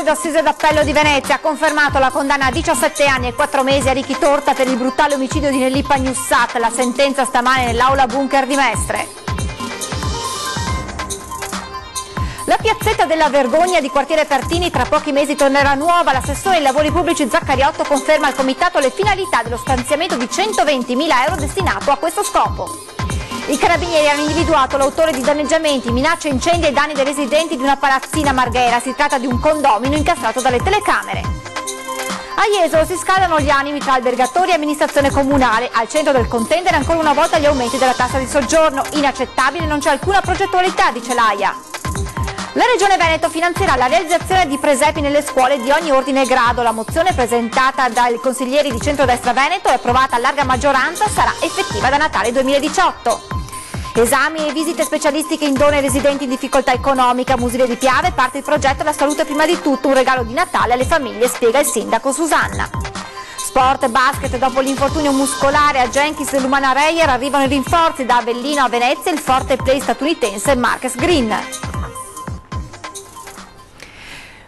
d'Assise d'Appello di Venezia ha confermato la condanna a 17 anni e 4 mesi a Ricky Torta per il brutale omicidio di Nelly Pagnussat. La sentenza stamane nell'aula bunker di Mestre. La piazzetta della Vergogna di quartiere Pertini tra pochi mesi tornerà nuova. L'assessore ai lavori pubblici Zaccariotto conferma al comitato le finalità dello stanziamento di 120.000 euro destinato a questo scopo. I carabinieri hanno individuato l'autore di danneggiamenti, minacce, incendi ai danni dei residenti di una palazzina a Marghera. Si tratta di un condomino incastrato dalle telecamere. A Jesolo si scaldano gli animi tra albergatori e amministrazione comunale. Al centro del contendere ancora una volta gli aumenti della tassa di soggiorno. Inaccettabile, non c'è alcuna progettualità, dice l'AIA. La Regione Veneto finanzierà la realizzazione di presepi nelle scuole di ogni ordine e grado. La mozione presentata dai consiglieri di centrodestra Veneto e approvata a larga maggioranza sarà effettiva da Natale 2018. Esami e visite specialistiche in donne e residenti in difficoltà economica. Musile di Piave parte il progetto La salute prima di tutto, un regalo di Natale alle famiglie, spiega il sindaco Susanna. Sport, basket, dopo l'infortunio muscolare a Jenkins dell'Umana Reyer arrivano i rinforzi da Avellino a Venezia, il forte play statunitense Marcus Green.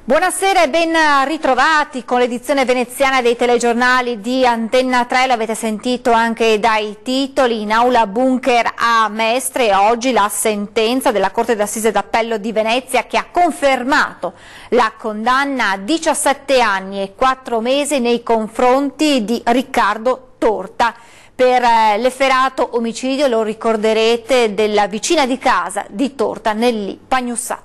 Buonasera e ben ritrovati con l'edizione veneziana dei telegiornali di Antenna 3, l'avete sentito anche dai titoli. In aula bunker a Mestre oggi la sentenza della Corte d'Assise d'Appello di Venezia che ha confermato la condanna a 17 anni e 4 mesi nei confronti di Riccardo Torta per l'efferato omicidio, lo ricorderete, della vicina di casa di Torta, Nelly Pagnussat.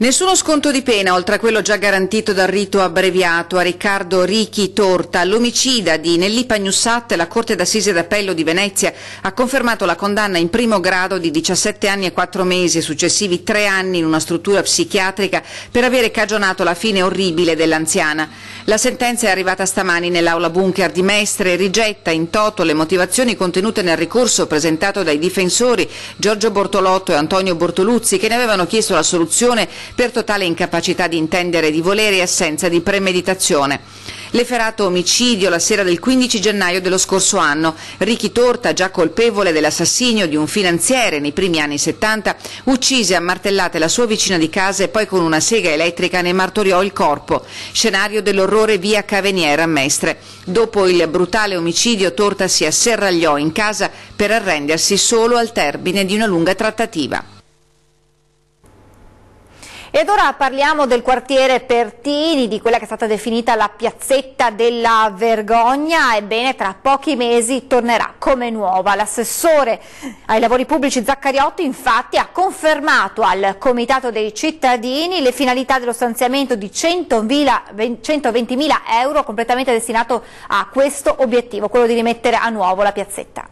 Nessuno sconto di pena, oltre a quello già garantito dal rito abbreviato a Riccardo Ricky Torta. L'omicida di Nelly Pagnussat, la Corte d'Assise d'Appello di Venezia ha confermato la condanna in primo grado di 17 anni e 4 mesi e successivi 3 anni in una struttura psichiatrica per avere cagionato la fine orribile dell'anziana. La sentenza è arrivata stamani nell'aula bunker di Mestre e rigetta in toto le motivazioni contenute nel ricorso presentato dai difensori Giorgio Bortolotto e Antonio Bortoluzzi, che ne avevano chiesto la soluzione per totale incapacità di intendere e di volere e assenza di premeditazione. L'efferato omicidio la sera del 15 gennaio dello scorso anno. Ricky Torta, già colpevole dell'assassinio di un finanziere nei primi anni 70, uccise a martellate la sua vicina di casa e poi con una sega elettrica ne martoriò il corpo. Scenario dell'orrore via Caveniera a Mestre. Dopo il brutale omicidio Torta si asserragliò in casa per arrendersi solo al termine di una lunga trattativa. Ed ora parliamo del quartiere Pertini, di quella che è stata definita la piazzetta della vergogna. Ebbene, tra pochi mesi tornerà come nuova. L'assessore ai lavori pubblici Zaccariotto infatti ha confermato al Comitato dei cittadini le finalità dello stanziamento di 120.000 euro completamente destinato a questo obiettivo, quello di rimettere a nuovo la piazzetta.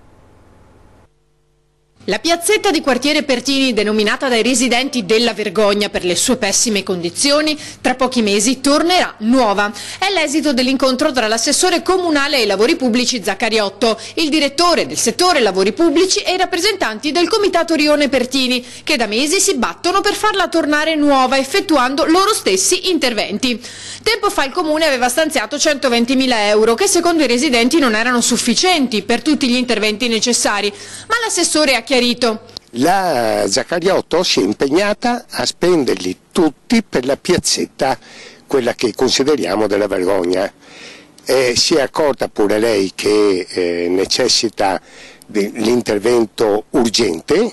La piazzetta di quartiere Pertini, denominata dai residenti della vergogna per le sue pessime condizioni, tra pochi mesi tornerà nuova. È l'esito dell'incontro tra l'assessore comunale ai lavori pubblici Zaccariotto, il direttore del settore lavori pubblici e i rappresentanti del comitato Rione Pertini, che da mesi si battono per farla tornare nuova effettuando loro stessi interventi. Tempo fa il comune aveva stanziato 120.000 euro, che secondo i residenti non erano sufficienti per tutti gli interventi necessari, ma l'assessore ha chiarito. La Zaccariotto si è impegnata a spenderli tutti per la piazzetta, quella che consideriamo della vergogna. Si è accorta pure lei che necessita dell'intervento urgente.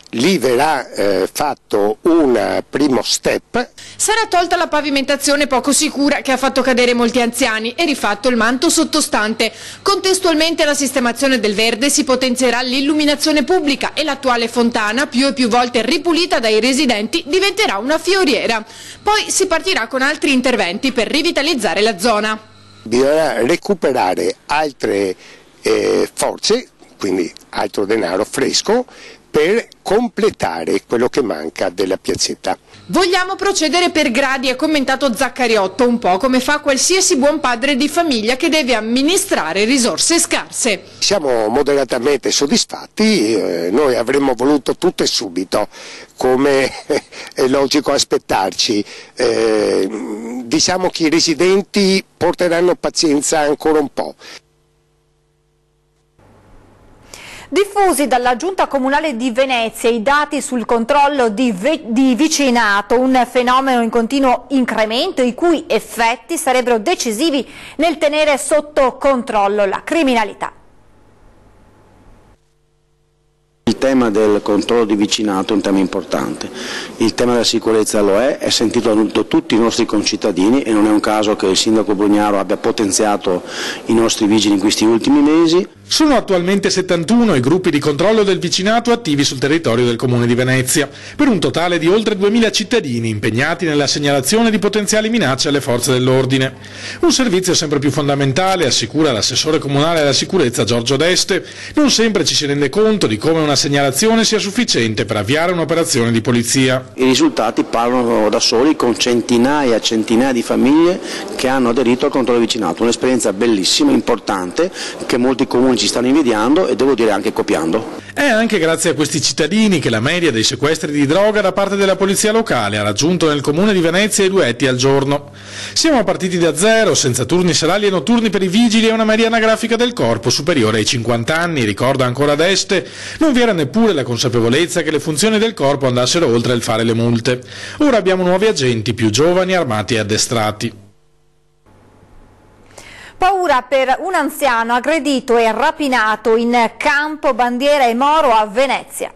Lì verrà fatto un primo step. Sarà tolta la pavimentazione poco sicura che ha fatto cadere molti anziani e rifatto il manto sottostante. Contestualmente alla sistemazione del verde si potenzierà l'illuminazione pubblica e l'attuale fontana, più e più volte ripulita dai residenti, diventerà una fioriera. Poi si partirà con altri interventi per rivitalizzare la zona. Bisognerà recuperare altre forze, quindi altro denaro fresco, per completare quello che manca della piazzetta. Vogliamo procedere per gradi, ha commentato Zaccariotto, un po' come fa qualsiasi buon padre di famiglia che deve amministrare risorse scarse. Siamo moderatamente soddisfatti, noi avremmo voluto tutto e subito, come è logico aspettarci. Diciamo che i residenti porteranno pazienza ancora un po'. Diffusi dalla Giunta Comunale di Venezia i dati sul controllo di vicinato, un fenomeno in continuo incremento i cui effetti sarebbero decisivi nel tenere sotto controllo la criminalità. Il tema del controllo di vicinato è un tema importante, il tema della sicurezza lo è sentito da tutti i nostri concittadini e non è un caso che il sindaco Brugnaro abbia potenziato i nostri vigili in questi ultimi mesi. Sono attualmente 71 i gruppi di controllo del vicinato attivi sul territorio del Comune di Venezia, per un totale di oltre 2000 cittadini impegnati nella segnalazione di potenziali minacce alle forze dell'ordine. Un servizio sempre più fondamentale, assicura l'assessore comunale alla sicurezza Giorgio Deste. Non sempre ci si rende conto di come una segnalazione sia sufficiente per avviare un'operazione di polizia. I risultati parlano da soli, con centinaia di famiglie che hanno aderito al controllo del vicinato, un'esperienza bellissima, importante, che molti comuni ci stanno invidiando e devo dire anche copiando. È anche grazie a questi cittadini che la media dei sequestri di droga da parte della polizia locale ha raggiunto nel Comune di Venezia i 2 etti al giorno. Siamo partiti da zero, senza turni serali e notturni per i vigili e una media anagrafica del corpo superiore ai 50 anni, ricorda ancora Deste. Non vi era neppure la consapevolezza che le funzioni del corpo andassero oltre il fare le multe. Ora abbiamo nuovi agenti più giovani, armati e addestrati. Paura per un anziano aggredito e rapinato in Campo Bandiera e Moro a Venezia.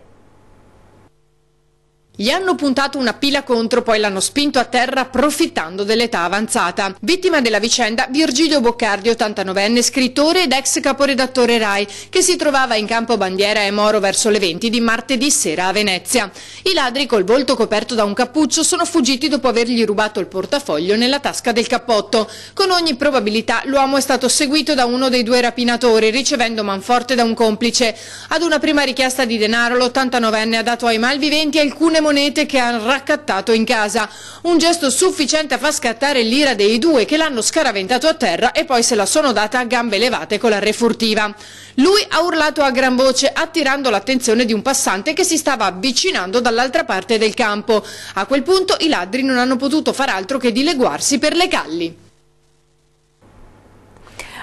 Gli hanno puntato una pila contro, poi l'hanno spinto a terra approfittando dell'età avanzata. Vittima della vicenda Virgilio Boccardi, 89enne, scrittore ed ex caporedattore RAI, che si trovava in Campo Bandiera e Moro verso le 20 di martedì sera a Venezia. I ladri, col volto coperto da un cappuccio, sono fuggiti dopo avergli rubato il portafoglio nella tasca del cappotto. Con ogni probabilità l'uomo è stato seguito da uno dei 2 rapinatori, ricevendo manforte da un complice. Ad una prima richiesta di denaro l'89enne ha dato ai malviventi alcune monete che ha raccattato in casa, un gesto sufficiente a far scattare l'ira dei 2 che l'hanno scaraventato a terra e poi se la sono data a gambe levate con la refurtiva. Lui ha urlato a gran voce, attirando l'attenzione di un passante che si stava avvicinando dall'altra parte del campo. A quel punto i ladri non hanno potuto far altro che dileguarsi per le calli.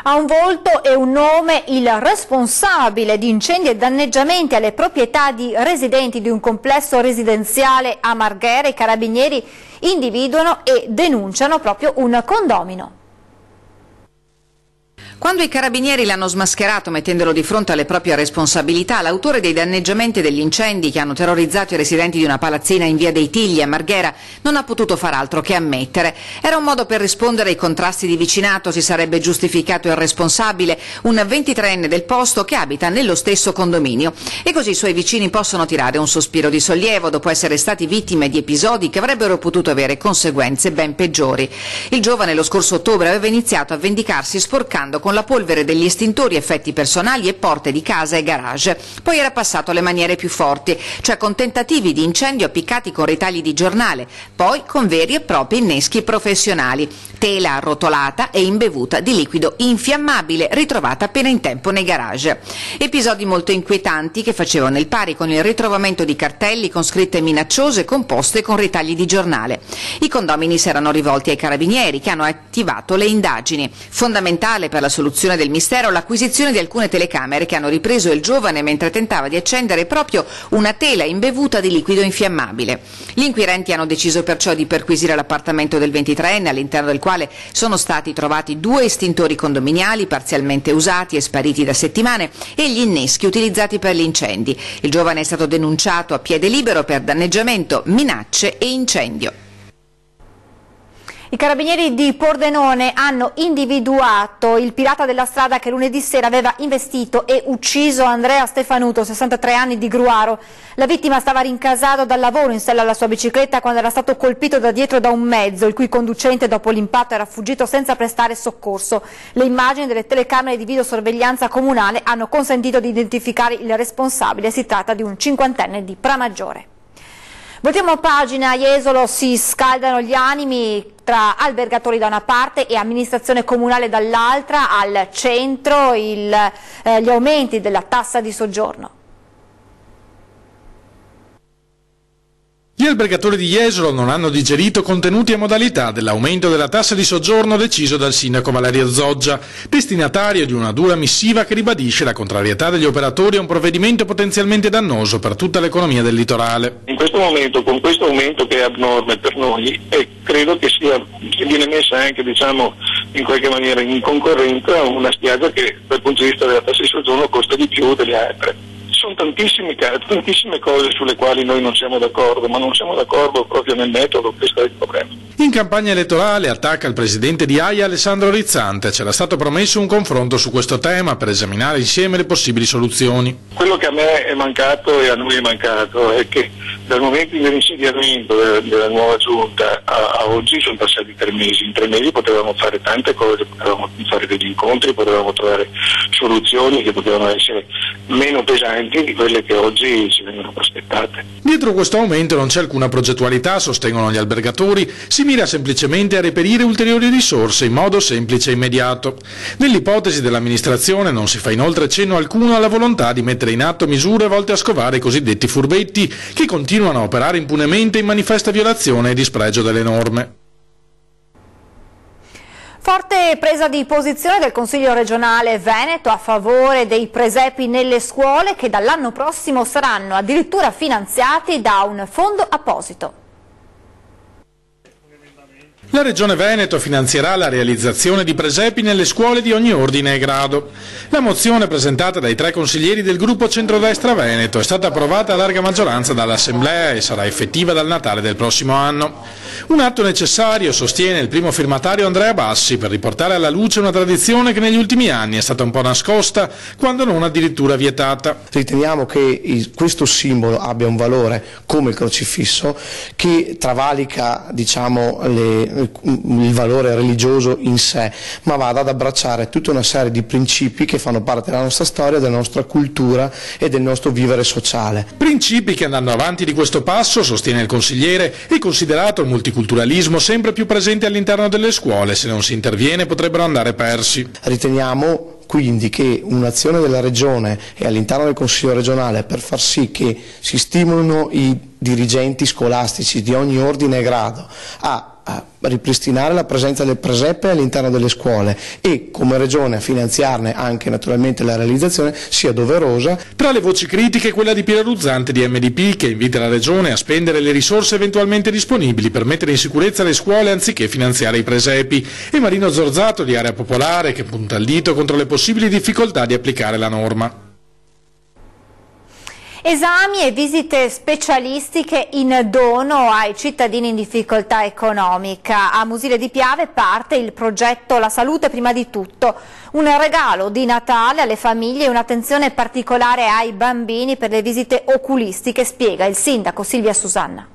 Ha un volto e un nome il responsabile di incendi e danneggiamenti alle proprietà di residenti di un complesso residenziale a Marghera. I carabinieri individuano e denunciano proprio un condomino. Quando i carabinieri l'hanno smascherato mettendolo di fronte alle proprie responsabilità, l'autore dei danneggiamenti e degli incendi che hanno terrorizzato i residenti di una palazzina in via dei Tigli a Marghera non ha potuto far altro che ammettere. Era un modo per rispondere ai contrasti di vicinato, si sarebbe giustificato il responsabile, un 23enne del posto che abita nello stesso condominio. E così i suoi vicini possono tirare un sospiro di sollievo dopo essere stati vittime di episodi che avrebbero potuto avere conseguenze ben peggiori. Il giovane lo scorso ottobre aveva iniziato a vendicarsi sporcando con la polvere degli estintori effetti personali e porte di casa e garage. Poi era passato alle maniere più forti, cioè con tentativi di incendio appiccati con ritagli di giornale, poi con veri e propri inneschi professionali, tela arrotolata e imbevuta di liquido infiammabile ritrovata appena in tempo nei garage. Episodi molto inquietanti che facevano il pari con il ritrovamento di cartelli con scritte minacciose composte con ritagli di giornale. I condomini si erano rivolti ai carabinieri che hanno attivato le indagini. Fondamentale per la soluzione del mistero l'acquisizione di alcune telecamere che hanno ripreso il giovane mentre tentava di accendere proprio una tela imbevuta di liquido infiammabile. Gli inquirenti hanno deciso perciò di perquisire l'appartamento del 23enne, all'interno del quale sono stati trovati 2 estintori condominiali parzialmente usati e spariti da settimane e gli inneschi utilizzati per gli incendi. Il giovane è stato denunciato a piede libero per danneggiamento, minacce e incendio. I carabinieri di Pordenone hanno individuato il pirata della strada che lunedì sera aveva investito e ucciso Andrea Stefanuto, 63 anni, di Gruaro. La vittima stava rincasato dal lavoro in sella alla sua bicicletta quando era stato colpito da dietro da un mezzo, il cui conducente dopo l'impatto era fuggito senza prestare soccorso. Le immagini delle telecamere di videosorveglianza comunale hanno consentito di identificare il responsabile. Si tratta di un 50enne di Pramaggiore. Voltiamo pagina. A Jesolo si scaldano gli animi tra albergatori da una parte e amministrazione comunale dall'altra. Al centro gli aumenti della tassa di soggiorno. Gli albergatori di Jesolo non hanno digerito contenuti e modalità dell'aumento della tassa di soggiorno deciso dal sindaco Valerio Zoggia, destinatario di una dura missiva che ribadisce la contrarietà degli operatori a un provvedimento potenzialmente dannoso per tutta l'economia del litorale. In questo momento, con questo aumento che è abnorme per noi, credo che viene messa anche, in qualche maniera in concorrenza una spiaggia che dal punto di vista della tassa di soggiorno costa di più delle altre. Sono tantissime cose sulle quali noi non siamo d'accordo, ma non siamo d'accordo proprio nel metodo, questo è il problema. In campagna elettorale attacca il presidente di AIA Alessandro Rizzante. C'era stato promesso un confronto su questo tema per esaminare insieme le possibili soluzioni. Quello che a me è mancato e a noi è mancato è che dal momento dell'insediamento della nuova giunta a oggi sono passati 3 mesi. In 3 mesi potevamo fare tante cose, potevamo fare degli incontri, potevamo trovare soluzioni che potevano essere meno pesanti di quelle che oggi ci vengono prospettate. Dietro questo aumento non c'è alcuna progettualità, sostengono gli albergatori, si mira semplicemente a reperire ulteriori risorse in modo semplice e immediato. Nell'ipotesi dell'amministrazione non si fa inoltre cenno alcuno alla volontà di mettere in atto misure volte a scovare i cosiddetti furbetti che continuano a operare impunemente in manifesta violazione e dispregio delle norme. Forte presa di posizione del Consiglio regionale Veneto a favore dei presepi nelle scuole che dall'anno prossimo saranno addirittura finanziati da un fondo apposito. La Regione Veneto finanzierà la realizzazione di presepi nelle scuole di ogni ordine e grado. La mozione presentata dai 3 consiglieri del gruppo Centrodestra Veneto è stata approvata a larga maggioranza dall'Assemblea e sarà effettiva dal Natale del prossimo anno. Un atto necessario, sostiene il primo firmatario Andrea Bassi, per riportare alla luce una tradizione che negli ultimi anni è stata un po' nascosta, quando non addirittura vietata. Riteniamo che questo simbolo abbia un valore come il crocifisso che travalica, il valore religioso in sé, ma vada ad abbracciare tutta una serie di principi che fanno parte della nostra storia, della nostra cultura e del nostro vivere sociale. Principi che, andando avanti di questo passo, sostiene il consigliere, è considerato il multiculturalismo sempre più presente all'interno delle scuole. Se non si interviene potrebbero andare persi. Riteniamo quindi che un'azione della Regione e all'interno del Consiglio regionale per far sì che si stimolino i dirigenti scolastici di ogni ordine e grado a ripristinare la presenza del presepe all'interno delle scuole e come Regione a finanziarne anche naturalmente la realizzazione sia doverosa. Tra le voci critiche quella di Piero Ruzzante di MDP, che invita la Regione a spendere le risorse eventualmente disponibili per mettere in sicurezza le scuole anziché finanziare i presepi, e Marino Zorzato di Area Popolare, che punta il dito contro le possibili difficoltà di applicare la norma. Esami e visite specialistiche in dono ai cittadini in difficoltà economica. A Musile di Piave parte il progetto La Salute prima di tutto, un regalo di Natale alle famiglie e un'attenzione particolare ai bambini per le visite oculistiche, spiega il sindaco Silvia Susanna.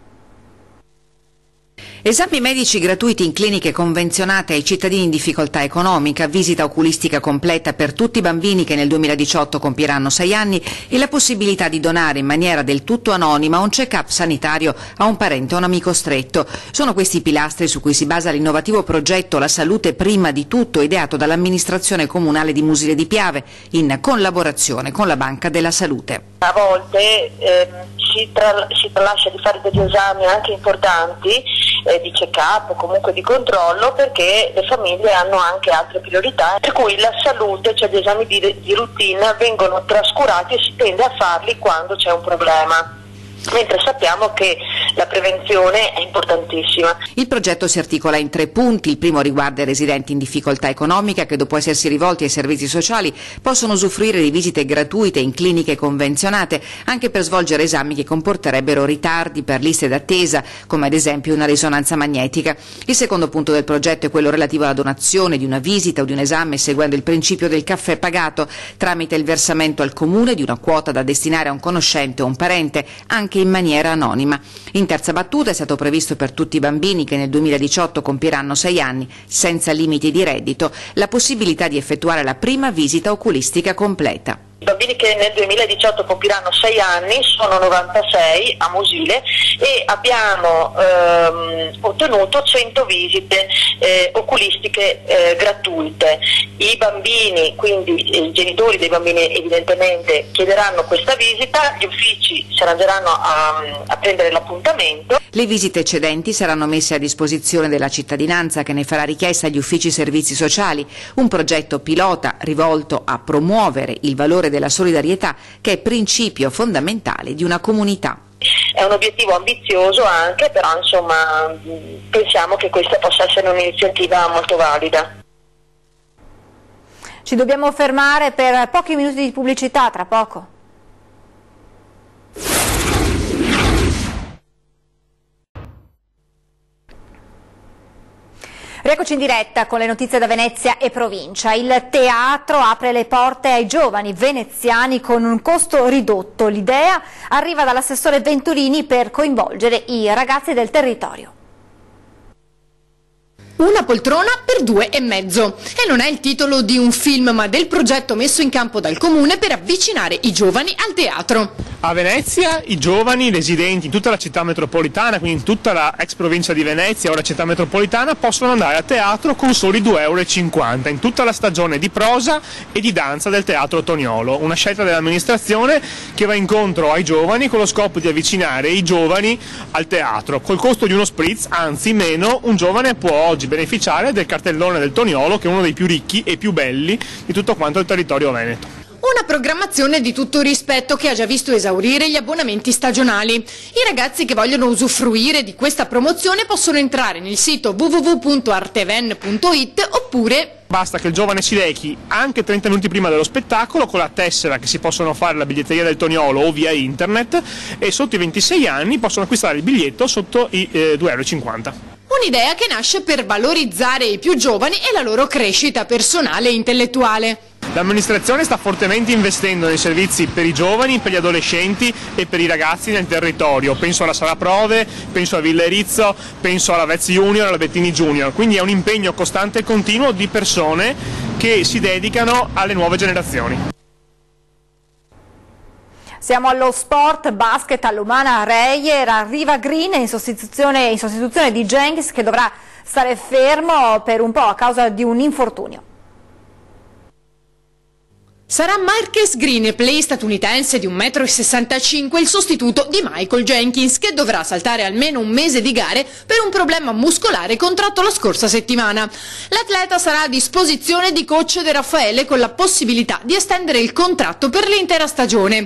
Esami medici gratuiti in cliniche convenzionate ai cittadini in difficoltà economica, visita oculistica completa per tutti i bambini che nel 2018 compieranno 6 anni e la possibilità di donare in maniera del tutto anonima un check-up sanitario a un parente o un amico stretto. Sono questi i pilastri su cui si basa l'innovativo progetto La Salute prima di tutto, ideato dall'amministrazione comunale di Musile di Piave in collaborazione con la Banca della Salute. A volte si tralascia di fare degli esami anche importanti, di check-up o comunque di controllo, perché le famiglie hanno anche altre priorità, per cui la salute, cioè gli esami di routine, vengono trascurati e si tende a farli quando c'è un problema. Mentre sappiamo che la prevenzione è importantissima. Il progetto si articola in 3 punti. Il primo riguarda i residenti in difficoltà economica che, dopo essersi rivolti ai servizi sociali, possono usufruire di visite gratuite in cliniche convenzionate anche per svolgere esami che comporterebbero ritardi per liste d'attesa, come ad esempio una risonanza magnetica. Il secondo punto del progetto è quello relativo alla donazione di una visita o di un esame seguendo il principio del caffè pagato, tramite il versamento al comune di una quota da destinare a un conoscente o un parente, anche in maniera anonima. In terza battuta è stato previsto per tutti i bambini che nel 2018 compieranno 6 anni, senza limiti di reddito, la possibilità di effettuare la prima visita oculistica completa. I bambini che nel 2018 compiranno 6 anni sono 96 a Mosile e abbiamo ottenuto 100 visite oculistiche gratuite. I bambini, quindi i genitori dei bambini evidentemente chiederanno questa visita, gli uffici si arrangeranno a prendere l'appuntamento. Le visite eccedenti saranno messe a disposizione della cittadinanza che ne farà richiesta agli uffici servizi sociali, un progetto pilota rivolto a promuovere il valore della solidarietà che è principio fondamentale di una comunità. È un obiettivo ambizioso anche, però insomma pensiamo che questa possa essere un'iniziativa molto valida. Ci dobbiamo fermare per pochi minuti di pubblicità, tra poco. Rieccoci in diretta con le notizie da Venezia e provincia. Il teatro apre le porte ai giovani veneziani con un costo ridotto. L'idea arriva dall'assessore Venturini per coinvolgere i ragazzi del territorio. Una poltrona per 2,5. E non è il titolo di un film, ma del progetto messo in campo dal comune per avvicinare i giovani al teatro. A Venezia i giovani residenti in tutta la città metropolitana, quindi in tutta la ex provincia di Venezia, ora città metropolitana, possono andare a teatro con soli 2,50 € in tutta la stagione di prosa e di danza del Teatro Toniolo. Una scelta dell'amministrazione che va incontro ai giovani con lo scopo di avvicinare i giovani al teatro. Col costo di uno spritz, anzi meno, un giovane può oggi beneficiare del cartellone del Toniolo, che è uno dei più ricchi e più belli di tutto quanto il territorio veneto. Una programmazione di tutto rispetto che ha già visto esaurire gli abbonamenti stagionali. I ragazzi che vogliono usufruire di questa promozione possono entrare nel sito www.arteven.it oppure... Basta che il giovane si rechi anche 30 minuti prima dello spettacolo con la tessera che si possono fare alla biglietteria del Toniolo o via internet, e sotto i 26 anni possono acquistare il biglietto sotto i 2,50 €. Un'idea che nasce per valorizzare i più giovani e la loro crescita personale e intellettuale. L'amministrazione sta fortemente investendo nei servizi per i giovani, per gli adolescenti e per i ragazzi nel territorio. Penso alla Sala Prove, penso a Villa Erizzo, penso alla Vezzi Junior, alla Bettini Junior. Quindi è un impegno costante e continuo di persone che si dedicano alle nuove generazioni. Siamo allo sport, basket all'Umana Reyer, arriva Green in sostituzione di Jenkins che dovrà stare fermo per un po' a causa di un infortunio. Sarà Marques Green, play statunitense di 1,65 m, il sostituto di Michael Jenkins, che dovrà saltare almeno un mese di gare per un problema muscolare contratto la scorsa settimana. L'atleta sarà a disposizione di coach De Raffaele con la possibilità di estendere il contratto per l'intera stagione.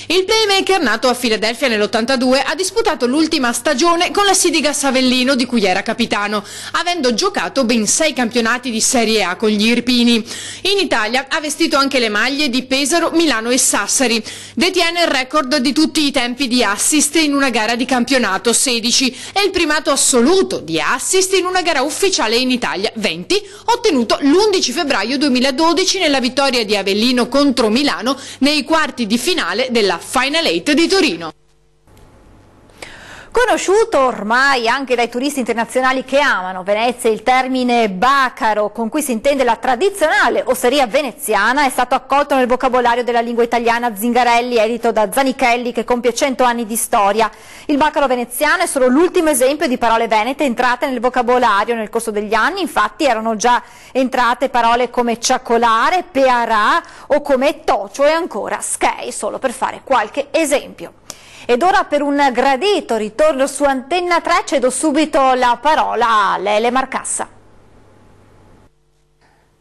Il playmaker, nato a Filadelfia nell'82, ha disputato l'ultima stagione con la Sidigas Avellino, di cui era capitano, avendo giocato ben 6 campionati di Serie A con gli Irpini. In Italia ha vestito anche le maglie di Pesaro, Milano e Sassari. Detiene il record di tutti i tempi di assist in una gara di campionato, 16, e il primato assoluto di assist in una gara ufficiale in Italia, 20, ottenuto l'11 febbraio 2012 nella vittoria di Avellino contro Milano nei quarti di finale della Final 8 di Torino. Conosciuto ormai anche dai turisti internazionali che amano Venezia, il termine bacaro, con cui si intende la tradizionale osteria veneziana, è stato accolto nel vocabolario della lingua italiana Zingarelli, edito da Zanichelli, che compie 100 anni di storia. Il bacaro veneziano è solo l'ultimo esempio di parole venete entrate nel vocabolario nel corso degli anni. Infatti erano già entrate parole come ciaccolare, pearà o come tocio e ancora skei, solo per fare qualche esempio. Ed ora, per un gradito ritorno su Antenna 3, cedo subito la parola a Lele Marcassa.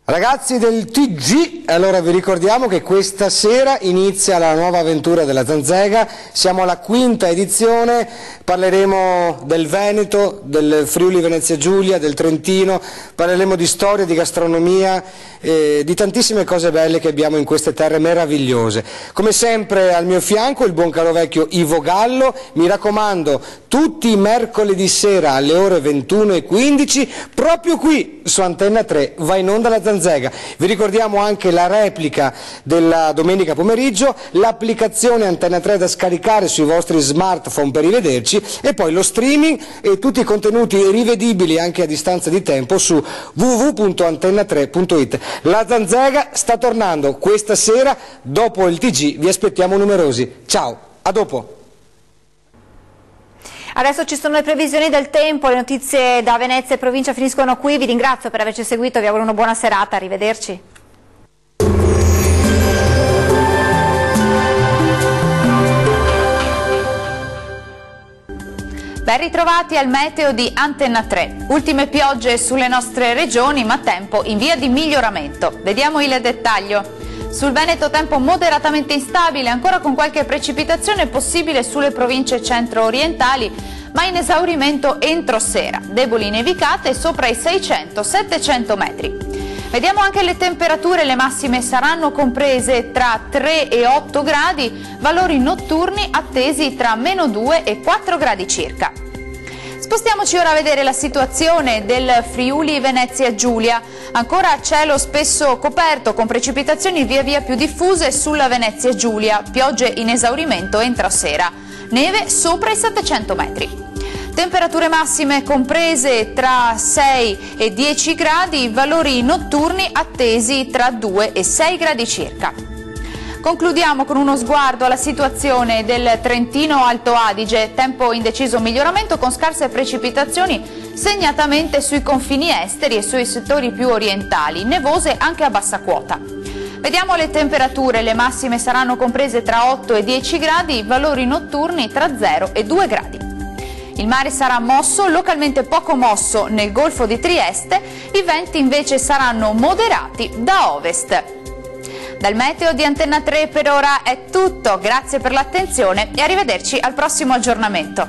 Ragazzi del TG, allora vi ricordiamo che questa sera inizia la nuova avventura della Zanzega, siamo alla 5ª edizione, parleremo del Veneto, del Friuli Venezia Giulia, del Trentino, parleremo di storia, di gastronomia, di tantissime cose belle che abbiamo in queste terre meravigliose. Come sempre al mio fianco il buon caro vecchio Ivo Gallo, mi raccomando, tutti i mercoledì sera alle ore 21:15, proprio qui su Antenna 3 va in onda la Zanzega. Zanzega. Vi ricordiamo anche la replica della domenica pomeriggio, l'applicazione Antenna 3 da scaricare sui vostri smartphone per rivederci e poi lo streaming e tutti i contenuti rivedibili anche a distanza di tempo su www.antenna3.it. La Zanzega sta tornando questa sera, dopo il TG vi aspettiamo numerosi. Ciao, a dopo! Adesso ci sono le previsioni del tempo, le notizie da Venezia e provincia finiscono qui, vi ringrazio per averci seguito, vi auguro una buona serata, arrivederci. Ben ritrovati al meteo di Antenna 3. Ultime piogge sulle nostre regioni, ma tempo in via di miglioramento. Vediamo il dettaglio. Sul Veneto tempo moderatamente instabile, ancora con qualche precipitazione possibile sulle province centro-orientali, ma in esaurimento entro sera. Deboli nevicate sopra i 600-700 metri. Vediamo anche le temperature, le massime saranno comprese tra 3 e 8 gradi, valori notturni attesi tra -2 e 4 gradi circa. Spostiamoci ora a vedere la situazione del Friuli Venezia Giulia. Ancora cielo spesso coperto con precipitazioni via via più diffuse sulla Venezia Giulia, piogge in esaurimento entro sera, neve sopra i 700 metri. Temperature massime comprese tra 6 e 10 gradi, valori notturni attesi tra 2 e 6 gradi circa. Concludiamo con uno sguardo alla situazione del Trentino Alto Adige, tempo in deciso miglioramento con scarse precipitazioni segnatamente sui confini esteri e sui settori più orientali, nevose anche a bassa quota. Vediamo le temperature, le massime saranno comprese tra 8 e 10 gradi, valori notturni tra 0 e 2 gradi. Il mare sarà mosso, localmente poco mosso nel Golfo di Trieste, i venti invece saranno moderati da ovest. Dal meteo di Antenna 3 per ora è tutto, grazie per l'attenzione e arrivederci al prossimo aggiornamento.